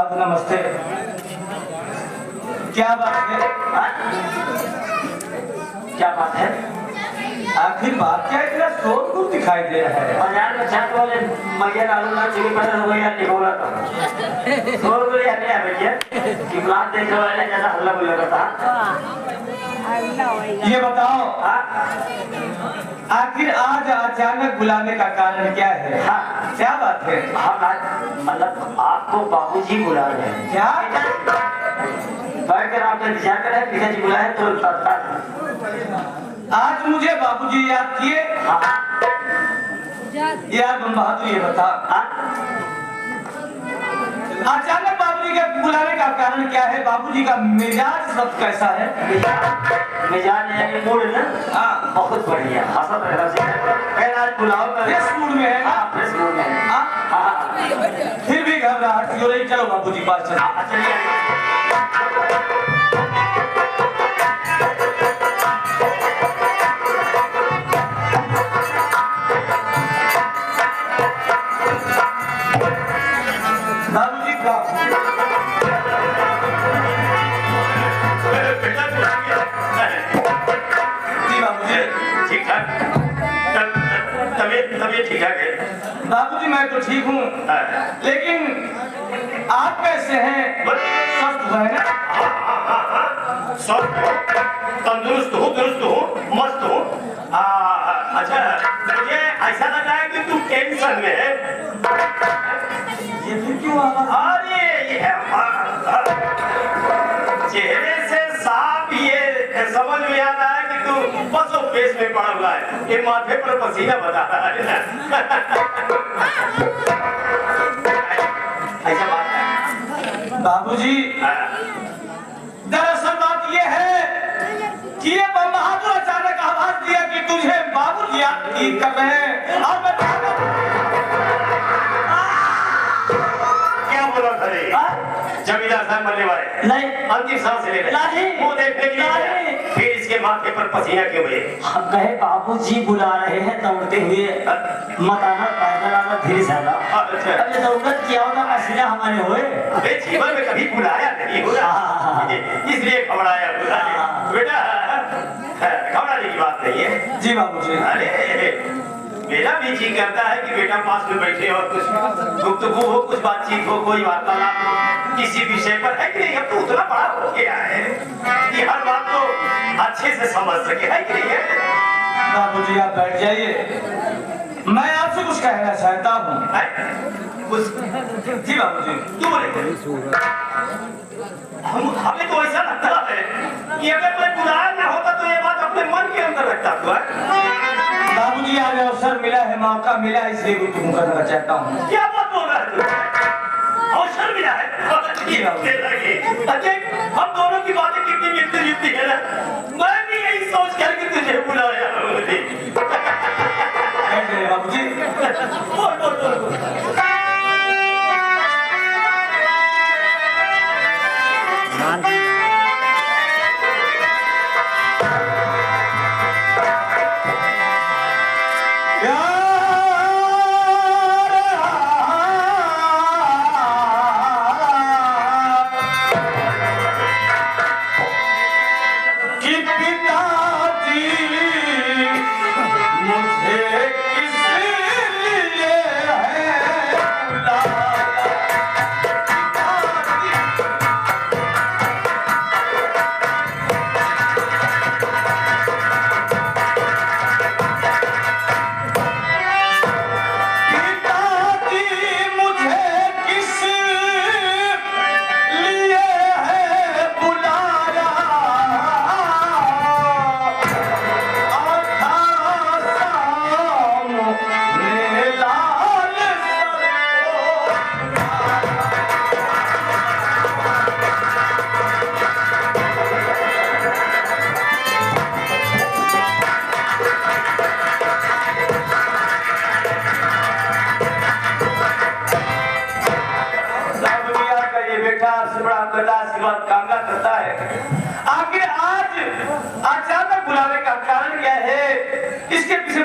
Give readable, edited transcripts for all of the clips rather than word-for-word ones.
साहब नमस्ते। क्या बात है? क्या बात है? आखिर बात क्या इतना शोर गुल दिखाई दे रहा है? बाजार में छत वाले मैया आलू ना चिली पटर हो गया निकोला था। शोर गुल यानी है भैया कि प्लाट देखने वाले जैसा हल्ला बोल रहा था। ये बताओ आखिर आज अचानक बुलाने का कारण क्या है? हाँ क्या बात है? हम आज मतलब आपको बाबूजी बुला रहे हैं। क्या? बैठ कर आपने विचार करा है पिताजी बुलाए तो आज मुझे बाबूजी याद किए? यार बम बहादुर ये बता अचानक बाबूजी के बुलाने का कारण क्या है? बाबूजी का मिजाज सब कैसा है? मिजाज है मूड ना? हाँ बहुत बढ़िया हंसत रहना चाहिए। आज बुलाओ फ्रेश मूड में है ना? फ्रेश मूड में है। हाँ फिर भी घबराहट क्यों रही? चलो बाबूजी पास चलो। चलिए बाबूजी का जी बाबूजी ठीक ठाक तबीयत ठीक ठाक है। बाबूजी मैं तो ठीक हूँ लेकिन आप कैसे हैं? स्वस्थ है ना? तंदुरुस्त हूँ दुरुस्त हूँ मस्त हूँ। अच्छा मुझे ऐसा लग रहा है कि तू टेंशन में है। ये फिर क्यों आवा? अरे ये चेहरे से साफ ये समझ में आ रहा है कि तू बसो पेश में पड़ा हुआ है। ये माथे पर पसीना बता रहा है। ऐसा बात है बाबूजी दरअसल बात ये है कि ये बम बहादुर अचानक आवाज दिया कि तुझे बाबूजी याद कर रहे हैं और मैं क्या बोला था रे? जमींदार साहब मरने वाले नहीं अंतिम सांस ले रहे नहीं वो देखने के लिए फिर इसके माथे पर पसीना क्यों हुए? हम कहे बाबूजी बुला रहे हैं दौड़ते हुए मत आना पैदल आना धीरे से आना। अच्छा अब ये दौड़त किया होगा पसीना हमारे हुए। अबे जीवन में कभी बुलाया नहीं होगा इसलिए घबराया हुआ है। बेटा घबराने की बात नहीं है। जी बाबूजी। अरे मेरा भी जी करता है कि बेटा पास में बैठे और कुछ गुफ्तगू हो कुछ बातचीत हो कोई वार्तालाप हो किसी विषय पर है कि नहीं। अब तो उतना बड़ा हो गया है कि हर बात को अच्छे से समझ सके है कि नहीं है? बाबूजी आप बैठ जाइए मैं आपसे कुछ कहना चाहता हूँ। कुछ जी बाबूजी। क्यों बोले? हमें तो ऐसा लगता है कि अगर कोई बुलाया ना होता तो ये बात अपने मन के अंदर रखता था। बाबूजी आज अवसर मिला है मौका मिला है इसलिए गुफ्तगू करना चाहता हूँ। क्या बात बोल रहा है तू? अवसर मिला है अजय हम दोनों की बातें कितनी मिलती जुलती है ना। मैं भी यही सोच करके तुझे बुलाया। बैठ जाइए बाबूजी। बोल बोल बोल बोल।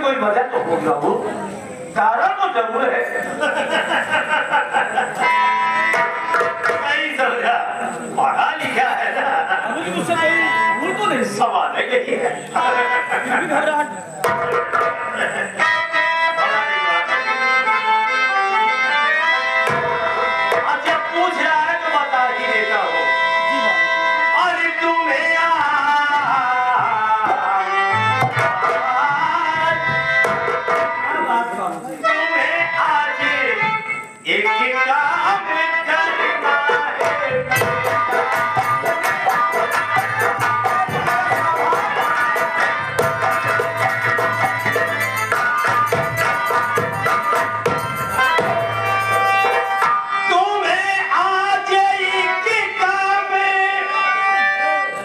कोई वजह तो होगा वो कारण तो जरूर है। सही सवाल है यही है। अच्छा पूछ रहा है तो बता ही देता हूँ। अरे तुम्हें आज एक काम करना है। तुम्हें आज एक काम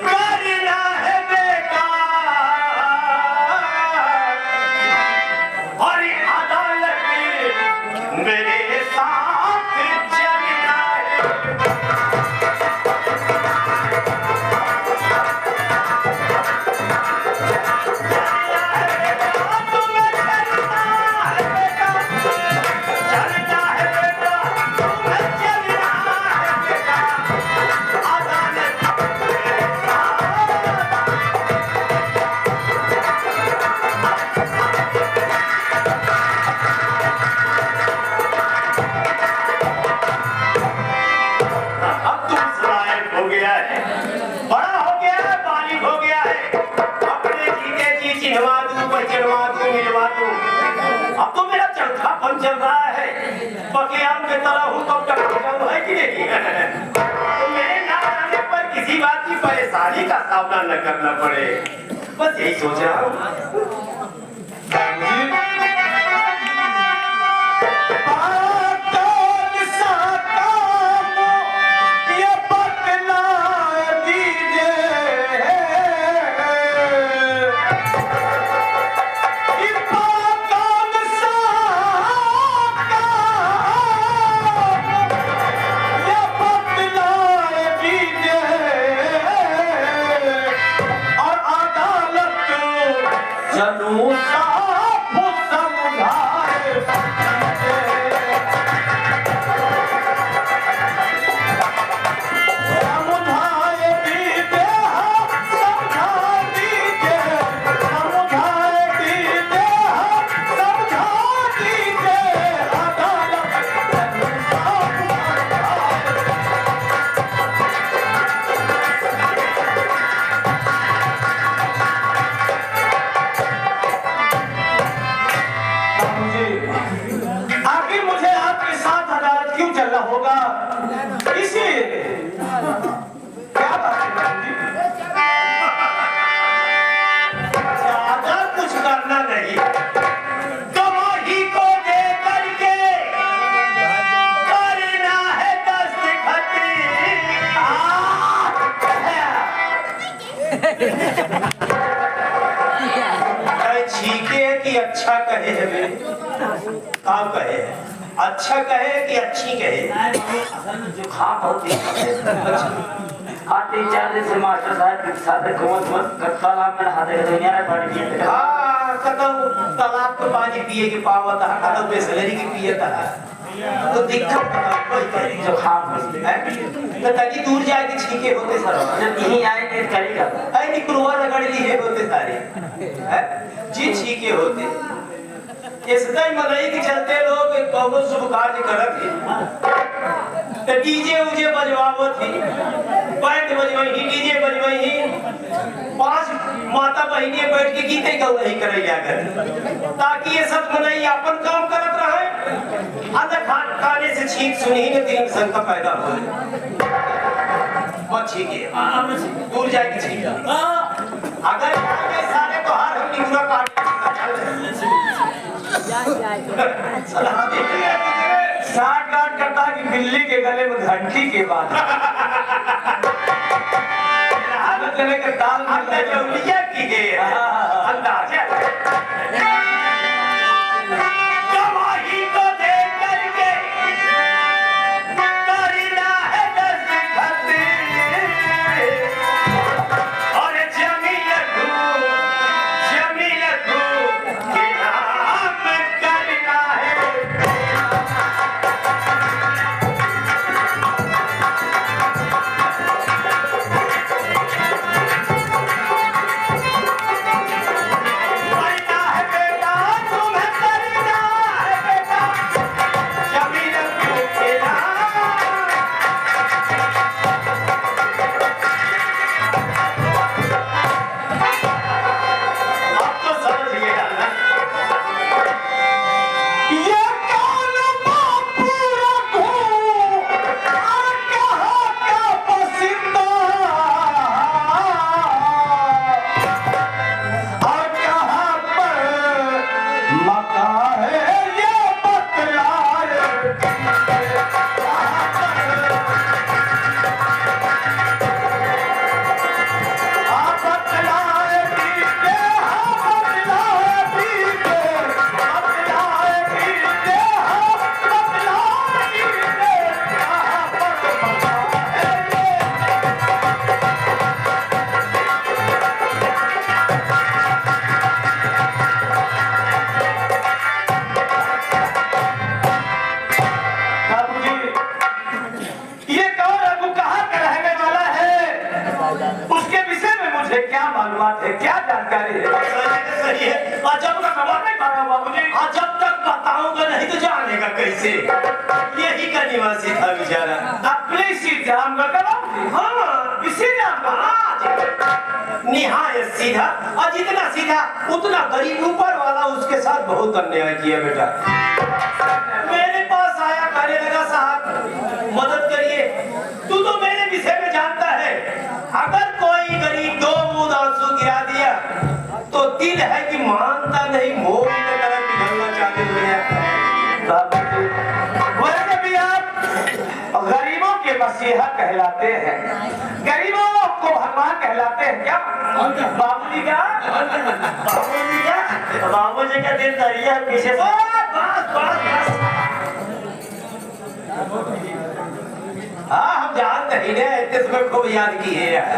करना है बेटा, और अदालत मेरे साथ चलना है। तुम्हें चलना है बेटा, चलना है बेटा, तुम्हें चलना है बेटा, अदालत मेरे साथ। अब तुम लायक हो गया है, बड़ा हो गया है, बालिग हो गया है, अपने जीते जी चिन्हवा दूं, पहचानवा दूं, मिलवा दूं। अब तो मेरा चौथा फल चल रहा है, पके आम के तरह हूँ, कब तक जाऊँ, है कि नहीं? तो मेरे ना आने पर किसी बात की परेशानी का सामना न करना पड़े, बस यही सोच रहा हूँ। जनू साफ समझाए समझाए दीजिए, समझा दीजिए, समझाए दीजिए, समझा दीजिए, अदालत जनू साफ समझाए। आखिर मुझे आपके साथ अदालत क्यों चलना होगा? इसलिए क्या बात है बहन जी? ज्यादा कुछ करना नहीं, गवाही को दे करके करना है दस्तखत। छीके कि अच्छा कहे है बे? काम कहे, अच्छा कहे कि अच्छी कहे? जुकाम बहुत दिक्कत है। हाँ 3-4 दिन से मास्टर साहब के साथ घूमत करता ना मैं हाथे दुनिया में पड़ गई। हाँ कदम तालाब के पानी पिए के पावत है, कदम बेसलरी के पिए था, तो दिक्कत कोई करे जुकाम है। तो तनी दूर जाए के छीके होते सर, जब यहीं आएंगे करेगा ऐ निकुरवा रगड़ लिए होते सारे, है जी छीके होते। इसका ही मलई के चलते लोग बहुत शुभ कार्य करत है, तो डीजे उजे बजवावत ही, बैंड बजवाई ही, डीजे बजवाई ही, 5 माता बहनियां बैठ के गीते गौरही करैया कर, ताकि ये सब मनई अपन काम करत रहे, अंदर खाने से छींक सुनी ही दिल में शंका पैदा हो। मत छीके, दूर जाके छीक। अगर आगे सारे तो हर हम निकुरा काट साठ गांठ करता कि बिल्ली के गले में घंटी के बाद हालत लेने के दाल अंदर जौलिया की है अंदाजा। गवाही को दे करके करना है दस्तखत, और जमीन को के नाम करना है। मालूमात है, क्या जानकारी है? सही है। और जब तक समझ नहीं पा रहा हूँ बाबूजी। हाँ, जब तक बताऊंगा नहीं तो जानेगा कैसे? यही का निवासी था बेचारा। अपने सीधा हम करते बाबूजी। हाँ, इसी नाम का। निहायत सीधा, और जितना सीधा उतना गरीब। ऊपर वाला उसके साथ बहुत अन्याय किया बेटा। मेरे पास आया, कहने लगा साहब मदद करिए, तू तो मेरे विषय में जानता है, अगर कोई गरीब 2 बूंद आंसू गिरा दिया तो दिल है कि मानता नहीं, मोह की तरह पिघलना चालू हो जाता है। बाबूजी, वैसे भी आप गरीबों के मसीहा कहलाते हैं, गरीबों को भगवान कहलाते हैं क्या? बाबूजी क्या? बाबूजी क्या? बाबूजी का दिल दरिया पीछे से। बस। हाँ, हम जानते ही नहीं, इतने समय खूब याद की है यार।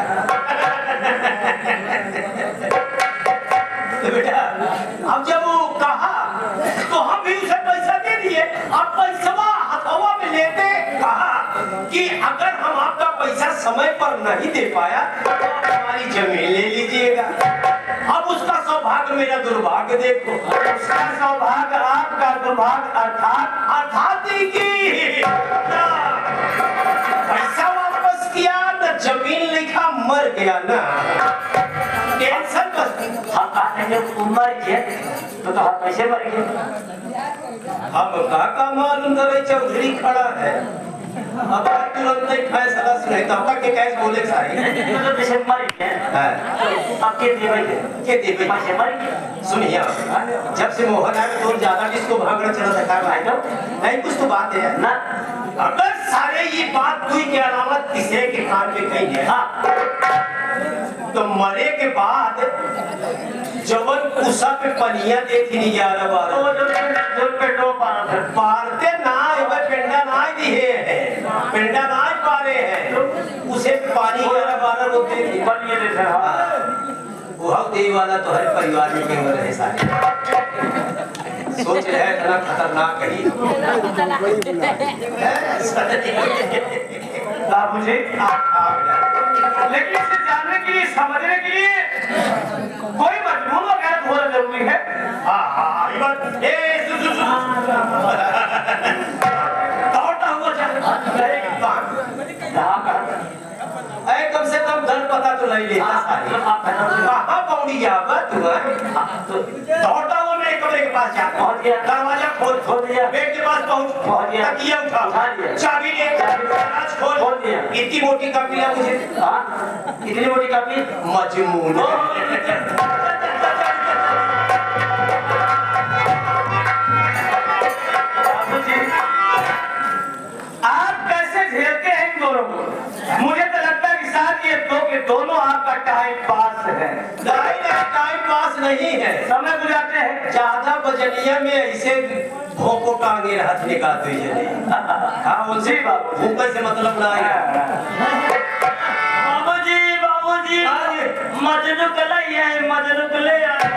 तो बेटा अब जब वो कहा तो हम भी उसे पैसा दे दिए। अब पैसा हथवा में लेते कहा कि अगर हम आपका पैसा समय पर नहीं दे पाया तो आप हमारी जमीन ले लीजिएगा। अब उसका सौभाग्य मेरा दुर्भाग्य देखो। उसका सौभाग्य आपका दुर्भाग्य, अर्थात की पैसा वापस किया न जमीन लिखा, मर गया ना। टेंशन बस। हम कहते हैं जब उम्र के तो हम कैसे मर गए? हम काका मालूम करे चौधरी खड़ा है, अब तुरंत ही फैसला सुने तो आपका के कैसे बोले सारी तो जैसे मर गए अब के देवे पैसे मर गए। सुनिए, जब से मोहन आया तो ज्यादा जिसको भागना चला था भाई तो नहीं, कुछ तो बात है ना। अगर सारे ये बात हुई के अलावा तीसरे के कान में कहीं है तो मरे के बाद जवन कुसा पे पनिया देती नहीं 11-12 तो जो पेटो पारते ना पेंडा ना दिए है, पेंडा ना पारे है, उसे पानी 11-12 रोते थे। बनिए दे वो दे वाला तो हर परिवार में केवल रहे सारे सोच रहे हैं इतना खतरनाक कहीं। बाबूजी, लेकिन इसे जानने के लिए, समझने के लिए कोई मजबूर वगैरह होना जरूरी है। दौड़ता हुआ कम से कम घर पता तो नहीं लेता सारी। कहाँ पौड़ी जावा तुम्हें? दौड़ता हुआ मेरे कमरे के पास जा पहुंच गया। दरवाजा खोल दिया। बेड के पास पहुंच गया। तकिया उठा लिया। चाबी ले दराज खोल दिया। इतनी मोटी कपी ला मुझे। इतनी मोटी कापी मजमून आप कैसे झेलते हैं इन दोनों को? मुझे तो लगता है कि शायद ये दो के दोनों आपका टाइम पास है। टाइम पास नहीं है, समय गुजारते हैं। ज्यादा बजनिया में ऐसे भोंको टांगे हाथ निकालते चले। हाँ उनसे भूख से मतलब ना है। बाबूजी मजनू कले आए।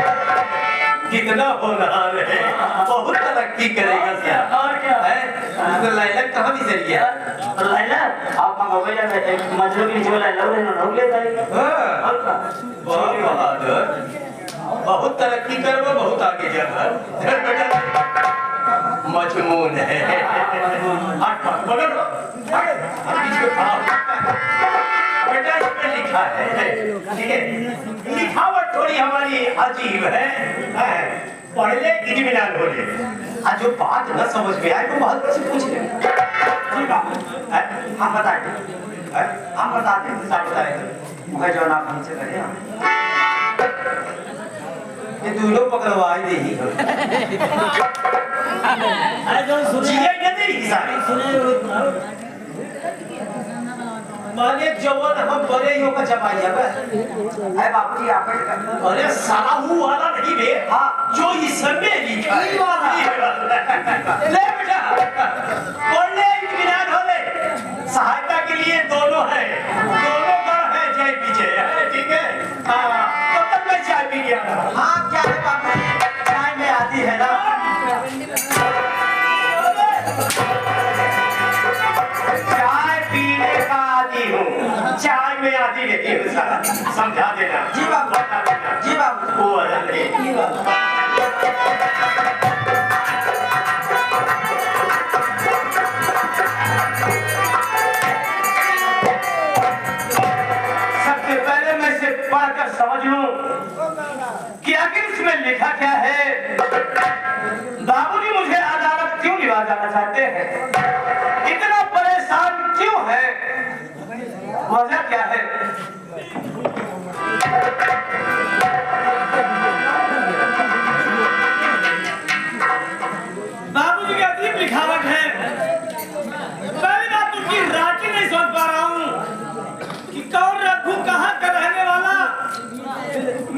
कितना होनहार है, बहुत तरक्की करेगा सर। और क्या है उसका लाइलक कहाँ भी सही है। लैला आप मंगवाई जाए मजनू की जो लैला वो ना ले जाएगा। हाँ, और क्या बहुत बहादुर, बहुत तरक्की करो, बहुत आगे जाना। मजमून है। बेटा इसमें लिखा है, ठीक है, लिखावट थोड़ी हमारी अजीब है, पढ़ ले इत्मीनान हो ले। आज जो बात न समझ में आए तो बहुत कुछ पूछ ले। हम बता दें, हम बता दें, आप बताएं मुझे जो आप हमसे करें ये दोनों पकड़वा ही देगी माने जवान हम बड़े ही होकर जमाइया है बाबूजी आप अरे साहू वाला नहीं बे, हाँ जो इसमें लिखा है ले बेटा पढ़ ले इत्मीनान हो ले। सहायता के लिए दोनों है, दोनों का है जय विजय है, ठीक है। तो तब मैं चाय पी गया था। हाँ क्या है बाबू, चाय में आती है ना। चाय पीने का आदि आदि हूँ, चाय में आदि नहीं हूँ साला, समझा देना। जी बाबू, बता देना। जी बाबू, वो अदल है। जी बाबू। सबसे पहले मैं इसे पढ़कर समझ लूं कि आखिर इसमें लिखा क्या है। बाबूजी मुझे अदालत क्यों लिवा जाना चाहते हैं, इतना परेशान क्यों है, वजह क्या है। बाबूजी की अजीब लिखावट है। पहली बात तो की रांची नहीं सोच पा रहा हूँ कि कौन रघु कहाँ का रहने वाला।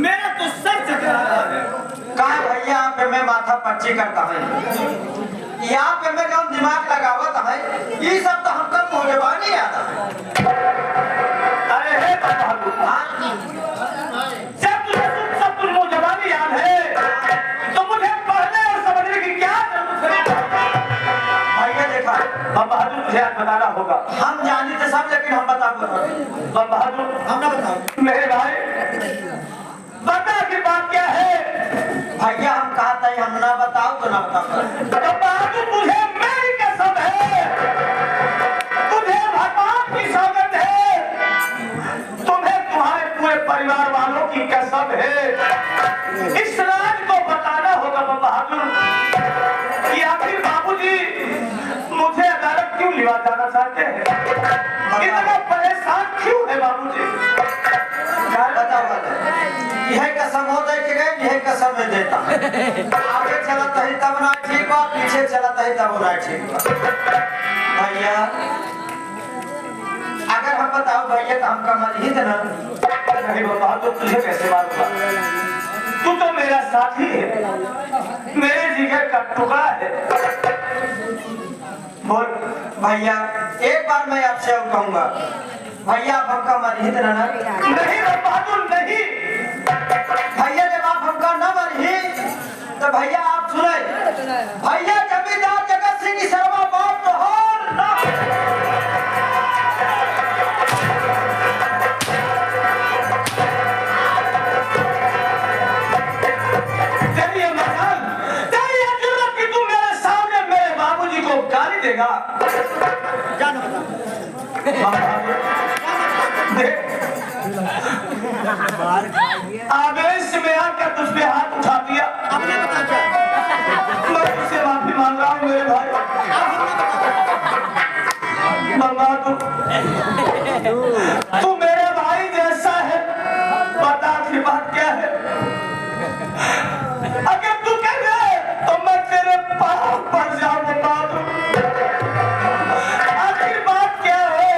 मेरा तो सर चकरा रहा है। कहा भैया आप में माथा पच्ची करता है, यहाँ पे मैं जब दिमाग लगावत है, ये सब तो हमको मुझे याद है। अरे हे बाबू, जब तुझे सब कुछ मुझे याद है तो मुझे पढ़ने और समझने की क्या जरूरत है। भैया देखा बाबा बहादुर, तुझे आज बताना होगा। हम जानी थे सब, लेकिन हम बताओ बाबा बहादुर, हम ना बताओ। मेरे भाई बता की बात क्या है। भैया हम कहते हैं हम ना बताओ तो ना बताओ। तो बहादुर तुझे मेरी कसम है, तुझे भगवान की सौगंध है, तुम्हें तुम्हारे पूरे परिवार वालों की कसम है, इस राज को बताना होगा बहादुर कि आखिर बाबूजी मुझे अदालत क्यों लिवा जाना चाहते हैं, इतना परेशान क्यों है बाबूजी। बताओ यह कसम हो जाए कि यह कसम में देता आगे चलता है तब ना ठीक बा, पीछे चलता है तब ना ठीक बा। भैया अगर हम बताओ भैया तो हम कमल ही देना। नहीं बाबा तो तुझे कैसे मालूम, तू तो मेरा साथी है, मेरे जिगर का टुकड़ा है। बोल भैया, एक बार मैं आपसे कहूंगा, भैया आप हमका मरहित रहना। नहीं बहादुर नहीं भैया, जब आप हमका न मरही तो भैया आप सुने, भैया जमींदार जगत सिंह की शर्मा बात तो हो ना। तेरी मजाल, तेरी जुर्रत कि तू मेरे सामने मेरे बाबूजी को गाली देगा। आवेश में आकर तुझ पे हाथ उठा दिया, मैं तुझसे माफी मांग रहा हूँ मेरे भाई। तू मेरे भाई जैसा है, बता की बात क्या है। अगर तू कह दे तो मैं तेरे पाँव पर जाऊंगा। आखिर बात क्या है,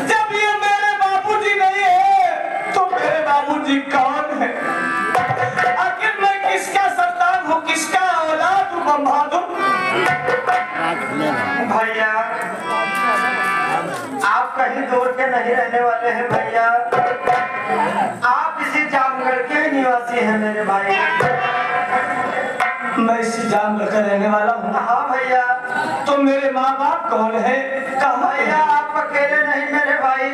जब ये मेरे बाबूजी नहीं है तो मेरे बाबूजी कौन है। आखिर मैं किसका संतान हूँ, किसका औलाद हूँ बहादुर। भैया आप कहीं दूर के नहीं रहने वाले हैं भैया, आप इसी जामगढ़ के निवासी हैं मेरे भाई। मैं इसी जामगढ़ का रहने वाला हूँ। हाँ भैया। तो मेरे माँ बाप कौन है, कहाँ भैया। आप अकेले नहीं मेरे भाई,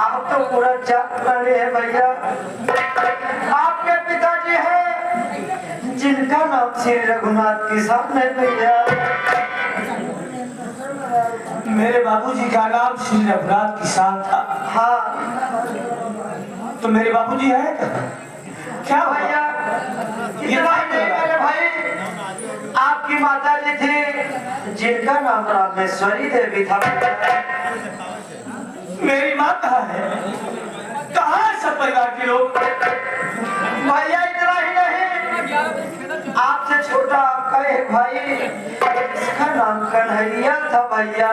आप तो पूरा जामगढ़ है भैया। आपके पिताजी हैं जिनका नाम श्री रघुनाथ किसान है भैया। मेरे बाबूजी का नाम श्री रघुनाथ किसान था। हाँ तो मेरे बाबूजी है क्या भैया। इतना ही नहीं मेरे भाई, आपकी माता जी थी जिनका नाम रामेश्वरी देवी था। मेरी माँ कहाँ है, कहाँ है सब परिवार के लोग। भैया इतना ही नहीं, आपसे छोटा आपका एक भाई, इसका नाम कन्हैया था भैया।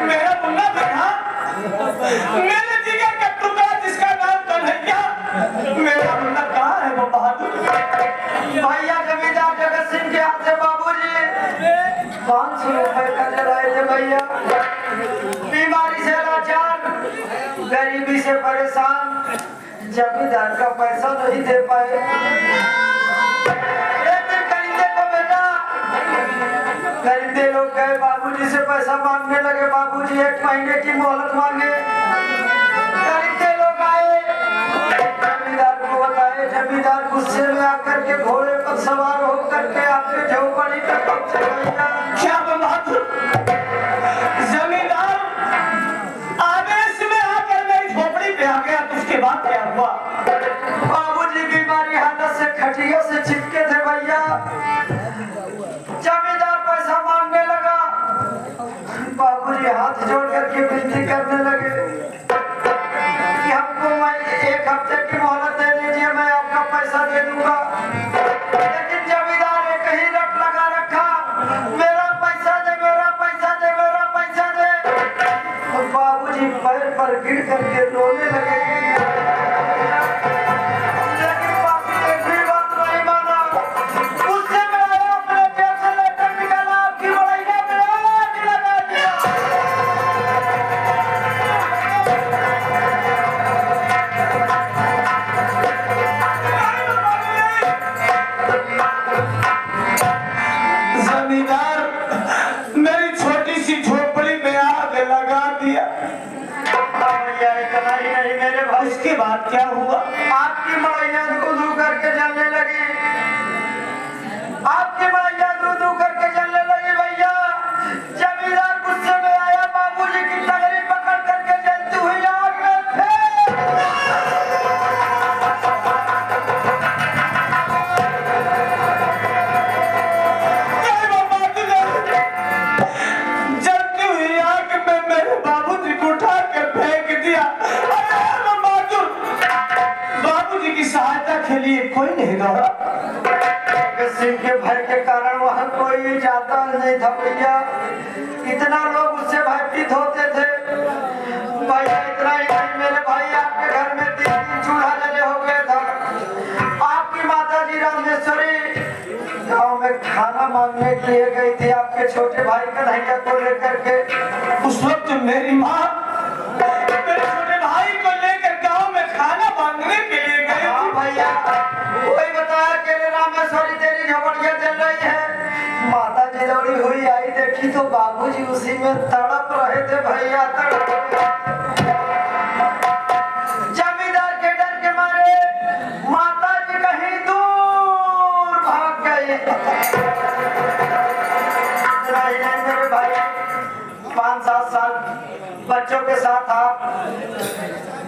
मेरा मुन्ना बेटा, मेरे जिगर का टुकड़ा जिसका नाम कन्हैया, मेरा मुन्ना कहाँ है वो बहादुर। भैया जमींदार जगत सिंह के हाथ से बाबूजी 500 रुपए का लड़ाए थे भैया। बीमारी से लाचार, गरीबी से परेशान, जमींदार का पैसा नहीं दे पाए। एक दिन करिंदे को बेटा, करिंदे लोग गए बाबूजी से पैसा मांगने लगे बाबूजी, 1 महीने की मोहलत मांगे। गरीब के लोग आए, जमींदार को बताए। जमींदार गुस्से में आकर के घोड़े पर सवार होकर के आपके झोपड़ी पे पहुंचे। भैया क्या बहादुर, जमींदार आवेश में आकर मेरी झोपड़ी पे आ गया, तो उसके बाद क्या हुआ? बाबूजी बीमारी हालत से खटिया से चिपके थे भैया। जमींदार पैसा मांगने लगा, बाबूजी हाथ जोड़ करके विनती करने लगे कि हमको 1 हफ्ते की मोहलत दे दीजिए, मैं आपका पैसा दे दूंगा। लेकिन जमींदार एक ही रट लगा रखा, मेरा पैसा दे, मेरा पैसा दे, मेरा पैसा दे। तो बाबूजी पैर पर गिर करके रोने लगे। लेकिन बाबू ने भी बात नहीं माना। गुस्से में आया, अपने जेब से लेटर निकाला, आपकी बड़ैया में आग लगा दिया। जमींदार मेरी छोटी सी झोपड़ी में आग लगा दिया। भैया इतना ही नहीं मेरे भाई, उसके बाद क्या हुआ? आपकी मड़ैया दूधू करके जलने लगी। आपकी मड़ैया दूधू करके जलने लगी भैया। जमींदार गुस्से में आया, बाबूजी की टंगरी पकड़ करके जलती हुई आग में फेंक। जलती हुई आग में मेरे बाबूजी को उठा कर फेंक दिया। अरे बहादुर, बाबूजी की सहायता के लिए कोई नहीं दौड़ा। सिंह के भय के कारण वहां कोई जाता नहीं था भैया। इतना लोग उससे भयभीत होते थे भैया। इतना ही नहीं मेरे भाई, आपके घर में 3 चूल्हा जले हो गए था। आपकी माता जी रामेश्वरी गाँव में खाना मांगने के लिए गई थी, आपके छोटे भाई कन्हैया को लेकर के। उस वक्त मेरी माँ मेरे छोटे भाई को लेकर गांव में खाना मांगने के लिए गई हाँ थी। भैया, कोई बताया कि रामेश्वरी तेरी झोपड़ियाँ जल रही है। माता जी दौड़ी हुई आई, देखी तो बाबूजी उसी में तड़प रहे थे भैया, तड़प। जमींदार के डर के मारे माता जी कहीं दूर भाग गई। नहीं मेरे भाई, 5-7 साल बच्चों के साथ आप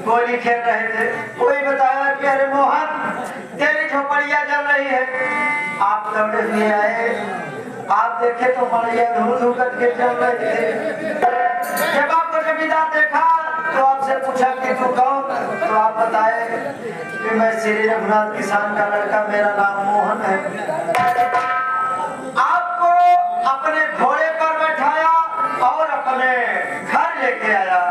गोली खेल रहे थे। कोई बताया कि अरे मोहन तेरी झोपड़ियाँ जल रही है। आप दौड़े हुए आए, आप देखे तो मड़ैया धू करके जल रही थी। जब आपको जमींदार देखा तो आपसे पूछा कि तू कौन? तो आप बताए कि मैं श्री रघुनाथ किसान का लड़का, मेरा नाम मोहन है। आपको अपने घोड़े पर बैठाया और अपने घर लेके आया।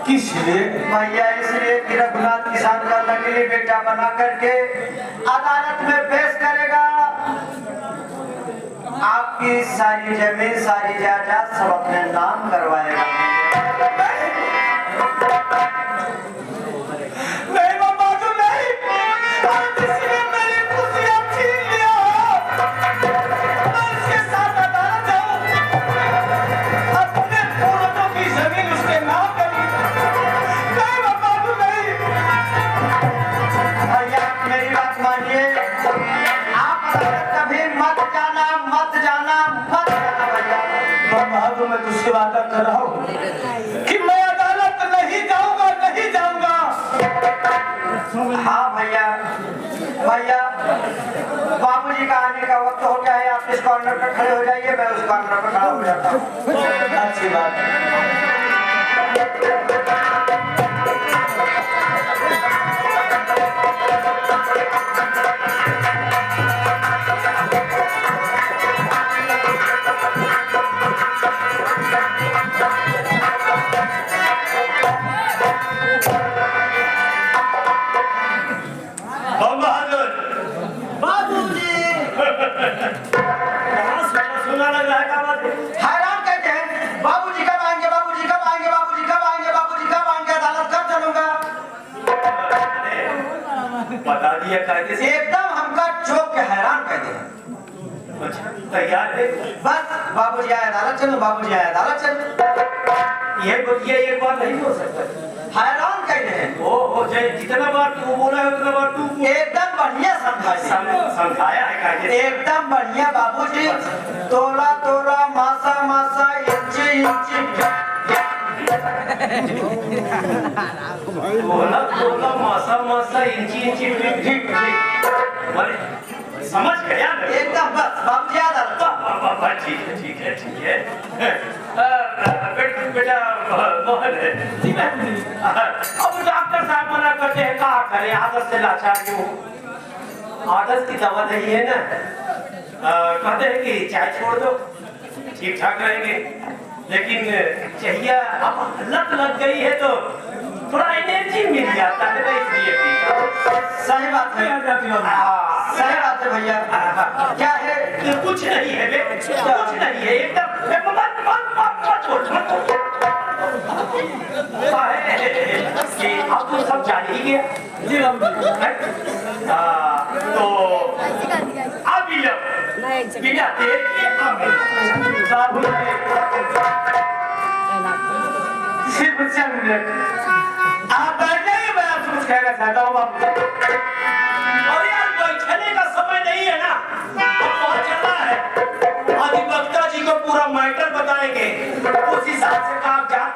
किस लिए? भैया इसलिए कि रघुनाथ किसान का नकली बेटा बना करके अदालत में पेश करेगा। आपकी सारी जमीन, सारी जायदाद सब अपने नाम करवाएगा। नहीं बहादुर, नहीं। आप किसी ने मेरी खुशियाँ छीन लिया हो, मैं उसके साथ अदालत जाऊँ, अपने पूर्वजों की जमीन उसके नाम करूँ। नहीं बहादुर, नहीं। भैया मेरी बात मानिए, आप अदालत कभी मत जाना, मत जाना, मत जाना भैया। बहादुर, मैं तुझसे वादा कर रहा हूँ कि मैं अदालत नहीं जाऊंगा, नहीं जाऊंगा। हाँ भैया, भैया बाबूजी का आने का वक्त हो गया है। आप इस कॉर्नर पर खड़े हो जाइए, मैं उस कॉर्नर पर खड़ा हो जाता हूँ। अच्छी बात है। हैरान कहते हैं बाबूजी कब आएंगे, बाबूजी कब आएंगे, बाबूजी कब आएंगे, बाबूजी कब आएंगे, अदालत कब चलूंगा। बता दिया कायदे से। एकदम हमका चौंक के हैरान कहते हैं। अच्छा तैयार है बस बाबूजी आए अदालत चलो, बाबूजी आए अदालत चलो। ये बतिया एक बार नहीं हो सकता। हैरान कह रहे हैं। ओ जय जितना बार तू बोला है उतना बार तू एकदम बढ़िया समझाया, समझाया है काहे एकदम बढ़िया बाबूजी। तोला तोला मासा मासा इंची इंची। बोला बोला मासा मासा इंची इंची ठीक ठीक ठीक समझ गया ना? एकदम बस बाबूजी आए अदालत। ठीक है बेटा मोहन है अब डॉक्टर साहब मना करते हैं कहा करें आदत से लाचार क्यों आदत की दवा नहीं है ना कहते हैं कि चाय छोड़ दो ठीक ठाक रहेंगे लेकिन चाहिए अब लत लग गई है तो थोड़ा एनर्जी मिल जाता है ना इसलिए सही बात है, सही बात है भैया। क्या है? कुछ नहीं है बे कुछ नहीं है एकदम अब तो सब जान ही गया जी तो अब बिना देर के सिर्फ चंद मिनट आप बैठ जाइए, मैं आपसे कुछ कहना चाहता हूँ बाबू। और